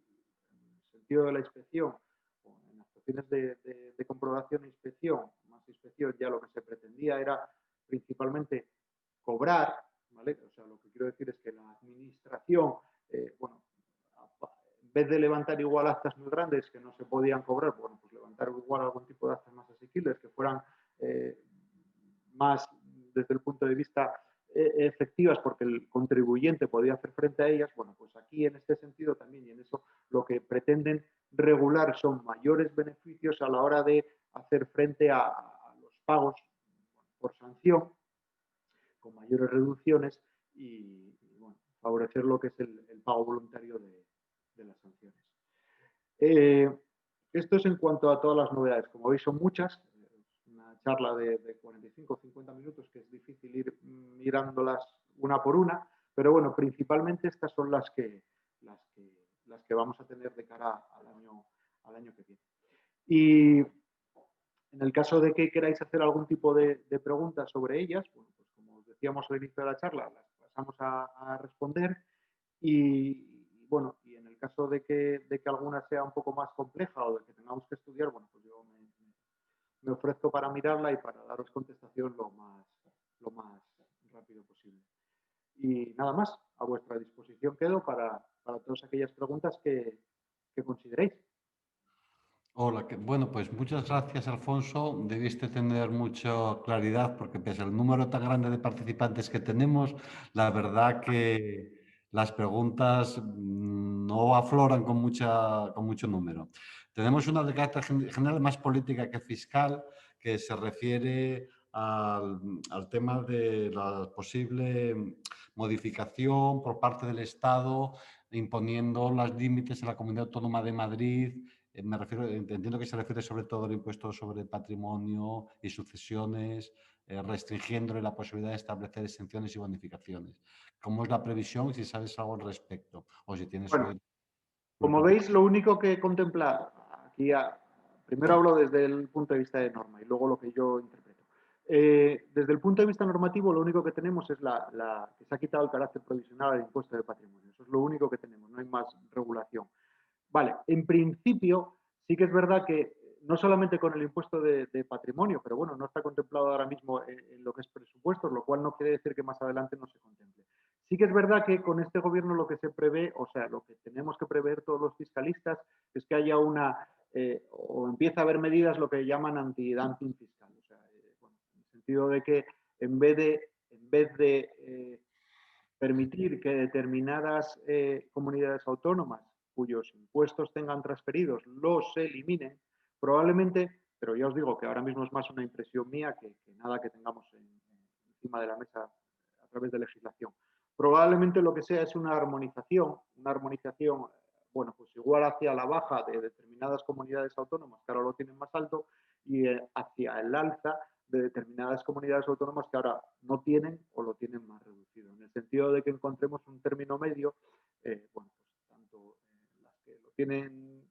sentido de la inspección, o en las cuestiones de comprobación e inspección, más inspección, ya lo que se pretendía era principalmente cobrar, ¿vale? O sea, lo que quiero decir es que la administración, bueno, en vez de levantar igual actas muy grandes que no se podían cobrar, bueno, pues levantar igual algún tipo de actas más asequibles que fueran más desde el punto de vista efectivas porque el contribuyente podía hacer frente a ellas, bueno, pues aquí en este sentido también y en eso lo que pretenden regular son mayores beneficios a la hora de hacer frente a los pagos por sanción con mayores reducciones y bueno, favorecer lo que es el pago voluntario de de las sanciones. Esto es en cuanto a todas las novedades. Como veis, son muchas. Una charla de 45 o 50 minutos que es difícil ir mirándolas una por una, pero bueno, principalmente estas son las que vamos a tener de cara al año que viene. Y en el caso de que queráis hacer algún tipo de preguntas sobre ellas, bueno, pues como os decíamos al inicio de la charla, las pasamos a responder y bueno, y en el caso de que alguna sea un poco más compleja o de que tengamos que estudiar, bueno, pues yo me ofrezco para mirarla y para daros contestación lo más rápido posible. Y nada más, a vuestra disposición quedo para todas aquellas preguntas que consideréis. Hola, bueno, pues muchas gracias, Alfonso. Debiste tener mucha claridad porque pese al número tan grande de participantes que tenemos, la verdad que las preguntas no afloran con mucho número. Tenemos una de carácter general más política que fiscal que se refiere al tema de la posible modificación por parte del Estado imponiendo los límites en la Comunidad Autónoma de Madrid. Me refiero, entiendo que se refiere sobre todo al impuesto sobre patrimonio y sucesiones, restringiéndole la posibilidad de establecer exenciones y bonificaciones. ¿Cómo es la previsión? Si sabes algo al respecto o si tienes Bueno, hoy... como veis, lo único que contempla aquí, primero hablo desde el punto de vista de norma y luego lo que yo interpreto. Desde el punto de vista normativo, lo único que tenemos es que se ha quitado el carácter provisional al impuesto de patrimonio. Eso es lo único que tenemos, no hay más regulación. Vale, en principio sí que es verdad que no solamente con el impuesto de patrimonio, pero bueno, no está contemplado ahora mismo en lo que es presupuestos, lo cual no quiere decir que más adelante no se contemple. Sí que es verdad que con este gobierno lo que se prevé, o sea, lo que tenemos que prever todos los fiscalistas es que haya o empieza a haber medidas lo que llaman antidumping fiscal. O sea, bueno, en el sentido de que en vez de permitir que determinadas comunidades autónomas cuyos impuestos tengan transferidos los eliminen, probablemente, pero ya os digo que ahora mismo es más una impresión mía que nada que tengamos encima de la mesa a través de legislación. Probablemente lo que sea es una armonización, bueno, pues igual hacia la baja de determinadas comunidades autónomas que ahora lo tienen más alto y hacia el alza de determinadas comunidades autónomas que ahora no tienen o lo tienen más reducido, en el sentido de que encontremos un término medio, bueno, pues tanto las que lo tienen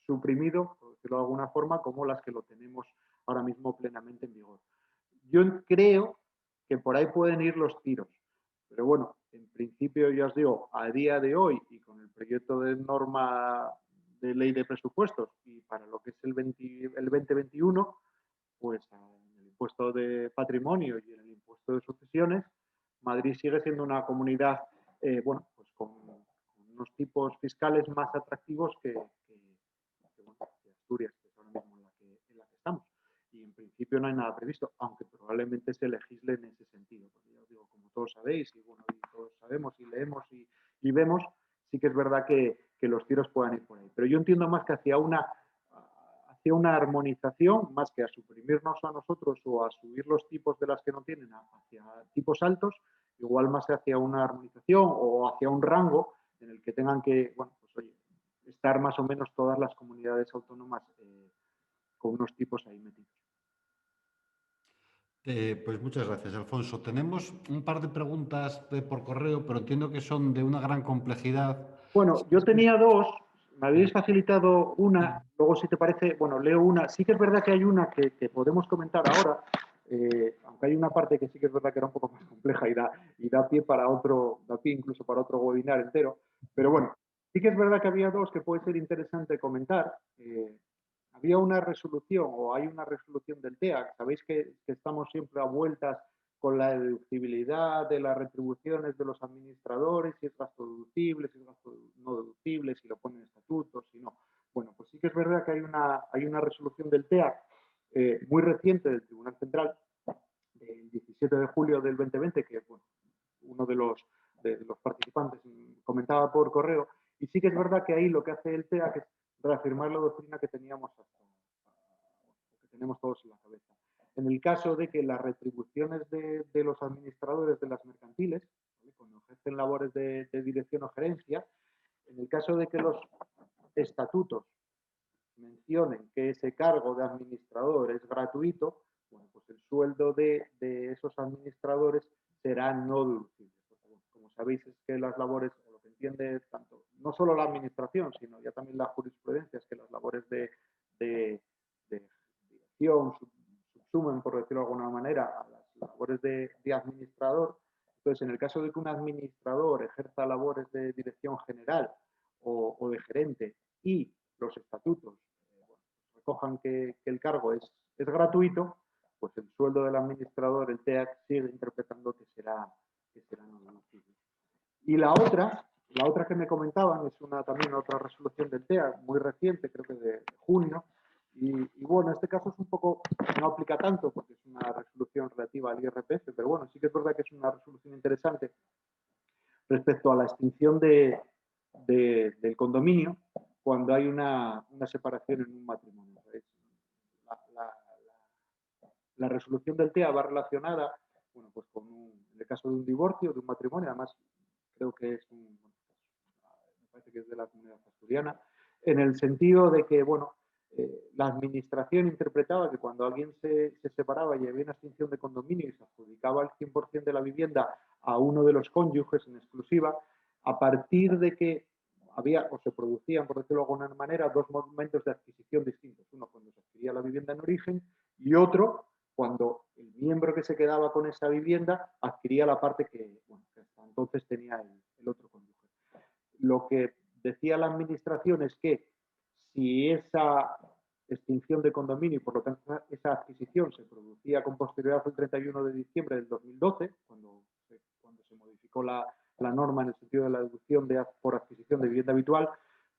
suprimido, por decirlo de alguna forma, como las que lo tenemos ahora mismo plenamente en vigor. Yo creo que por ahí pueden ir los tiros, pero bueno, en principio ya os digo, a día de hoy y con el proyecto de norma de ley de presupuestos y para lo que es el 2021, pues en el impuesto de patrimonio y en el impuesto de sucesiones, Madrid sigue siendo una comunidad, bueno, pues con unos tipos fiscales más atractivos bueno, que Asturias, que es ahora mismo en la que estamos. Y en principio no hay nada previsto, aunque probablemente se legisle en ese sentido. Porque ya os digo, como todos sabéis, y bueno, y todos sabemos y leemos y vemos, sí que es verdad que los tiros puedan ir por ahí. Pero yo entiendo más que hacia una armonización, más que a suprimirnos a nosotros o a subir los tipos de las que no tienen hacia tipos altos, igual más hacia una armonización o hacia un rango en el que tengan que, bueno, pues oye, estar más o menos todas las comunidades autónomas con unos tipos ahí metidos. Pues muchas gracias, Alfonso. Tenemos un par de preguntas por correo, pero entiendo que son de una gran complejidad. Bueno, yo tenía dos, me habéis facilitado una, luego si te parece, bueno, leo una. Sí que es verdad que hay una que podemos comentar ahora, aunque hay una parte que sí que es verdad que era un poco más compleja y da pie da pie incluso para otro webinar entero, pero bueno, sí que es verdad que había dos que puede ser interesante comentar. Había una resolución o hay una resolución del TEA, sabéis que estamos siempre a vueltas con la deducibilidad de las retribuciones de los administradores, si es gasto deducible, si es gasto no deducible, si lo ponen en estatutos, si no. Bueno, pues sí que es verdad que hay una resolución del TEA muy reciente del Tribunal Central del 17 de julio del 2020, que bueno, uno de los participantes comentaba por correo, y sí que es verdad que ahí lo que hace el TEA es reafirmar la doctrina que teníamos que tenemos todos en la cabeza. En el caso de que las retribuciones de los administradores de las mercantiles, ¿vale?, cuando ejercen labores de dirección o gerencia, En el caso de que los estatutos mencionen que ese cargo de administrador es gratuito, bueno, pues el sueldo de esos administradores será no deducible. Porque, bueno, como sabéis, es que las labores, o lo que entiende tanto, no solo la administración, sino ya también la jurisprudencia, es que las labores de dirección subsumen, por decirlo de alguna manera, a las labores de administrador. Entonces, en el caso de que un administrador ejerza labores de dirección general o de gerente y los estatutos recojan que el cargo es gratuito, pues el sueldo del administrador, el TEAC, sigue interpretando que será no deducible. Y la otra que me comentaban es también otra resolución del TEAC muy reciente, creo que de junio, y bueno, en este caso es un poco, no aplica tanto porque es una resolución relativa al IRPF, pero bueno, sí que es verdad que es una resolución interesante respecto a la extinción del condominio cuando hay una separación en un matrimonio. La, la, la, resolución del TEA va relacionada, bueno, pues en el caso de un divorcio, de un matrimonio, además creo que me parece que es de la comunidad asturiana, en el sentido de que, bueno, la administración interpretaba que cuando alguien se separaba y había una extinción de condominio y se adjudicaba el 100% de la vivienda a uno de los cónyuges en exclusiva, a partir de que había o se producían, por decirlo de alguna manera, dos momentos de adquisición distintos. Uno cuando se adquiría la vivienda en origen y otro cuando el miembro que se quedaba con esa vivienda adquiría la parte que, bueno, que hasta entonces tenía el otro cónyuge. Lo que decía la administración es que si esa extinción de condominio y por lo tanto esa adquisición se producía con posterioridad al 31 de diciembre del 2012, cuando se modificó la norma en el sentido de la deducción por adquisición de vivienda habitual,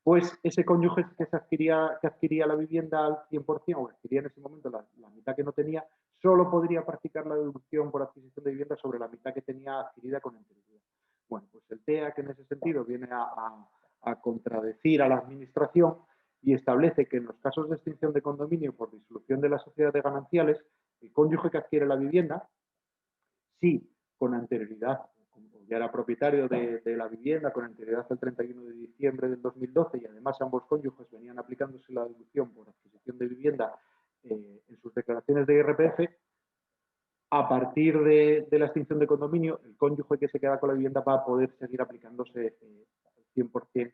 pues ese cónyuge que adquiría la vivienda al 100% o que adquiría en ese momento la mitad que no tenía, solo podría practicar la deducción por adquisición de vivienda sobre la mitad que tenía adquirida con anterioridad. Bueno, pues el TEA, que en ese sentido viene a contradecir a la administración y establece que en los casos de extinción de condominio por disolución de la sociedad de gananciales, el cónyuge que adquiere la vivienda, si con anterioridad, como ya era propietario de la vivienda con anterioridad al 31 de diciembre del 2012 y además ambos cónyuges venían aplicándose la deducción por adquisición de vivienda en sus declaraciones de IRPF, a partir de la extinción de condominio, el cónyuge que se queda con la vivienda va a poder seguir aplicándose al 100%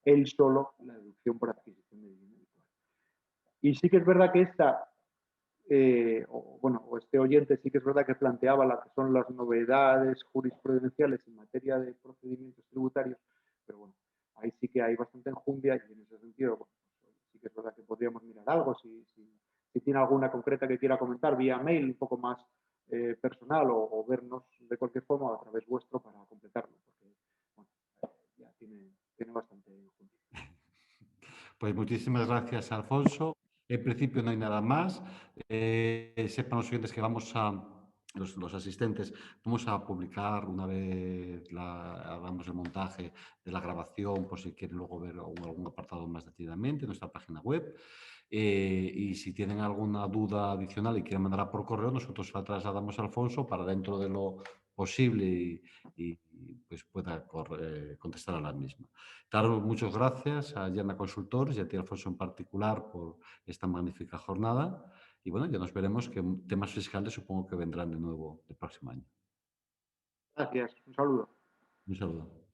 él solo la deducción por adquisición de vivienda habitual. Y sí que es verdad que este oyente sí que es verdad que planteaba las que son las novedades jurisprudenciales en materia de procedimientos tributarios, pero bueno, ahí sí que hay bastante enjundia y en ese sentido, bueno, pues, sí que es verdad que podríamos mirar algo, si tiene alguna concreta que quiera comentar vía mail un poco más personal o vernos de cualquier forma a través vuestro para completarlo, porque bueno, ya tiene bastante enjundia. Pues muchísimas gracias, Alfonso. En principio no hay nada más. Sepan los oyentes que los asistentes, vamos a publicar una vez hagamos el montaje de la grabación, por si quieren luego ver algún apartado más detenidamente en nuestra página web. Y si tienen alguna duda adicional y quieren mandarla por correo, nosotros la trasladamos a Alfonso para dentro de lo posible y pues pueda contestar a la misma. Daros muchas gracias a Llana Consultores y a ti, Alfonso, en particular por esta magnífica jornada. Y bueno, ya nos veremos que temas fiscales supongo que vendrán de nuevo el próximo año. Gracias, un saludo. Un saludo.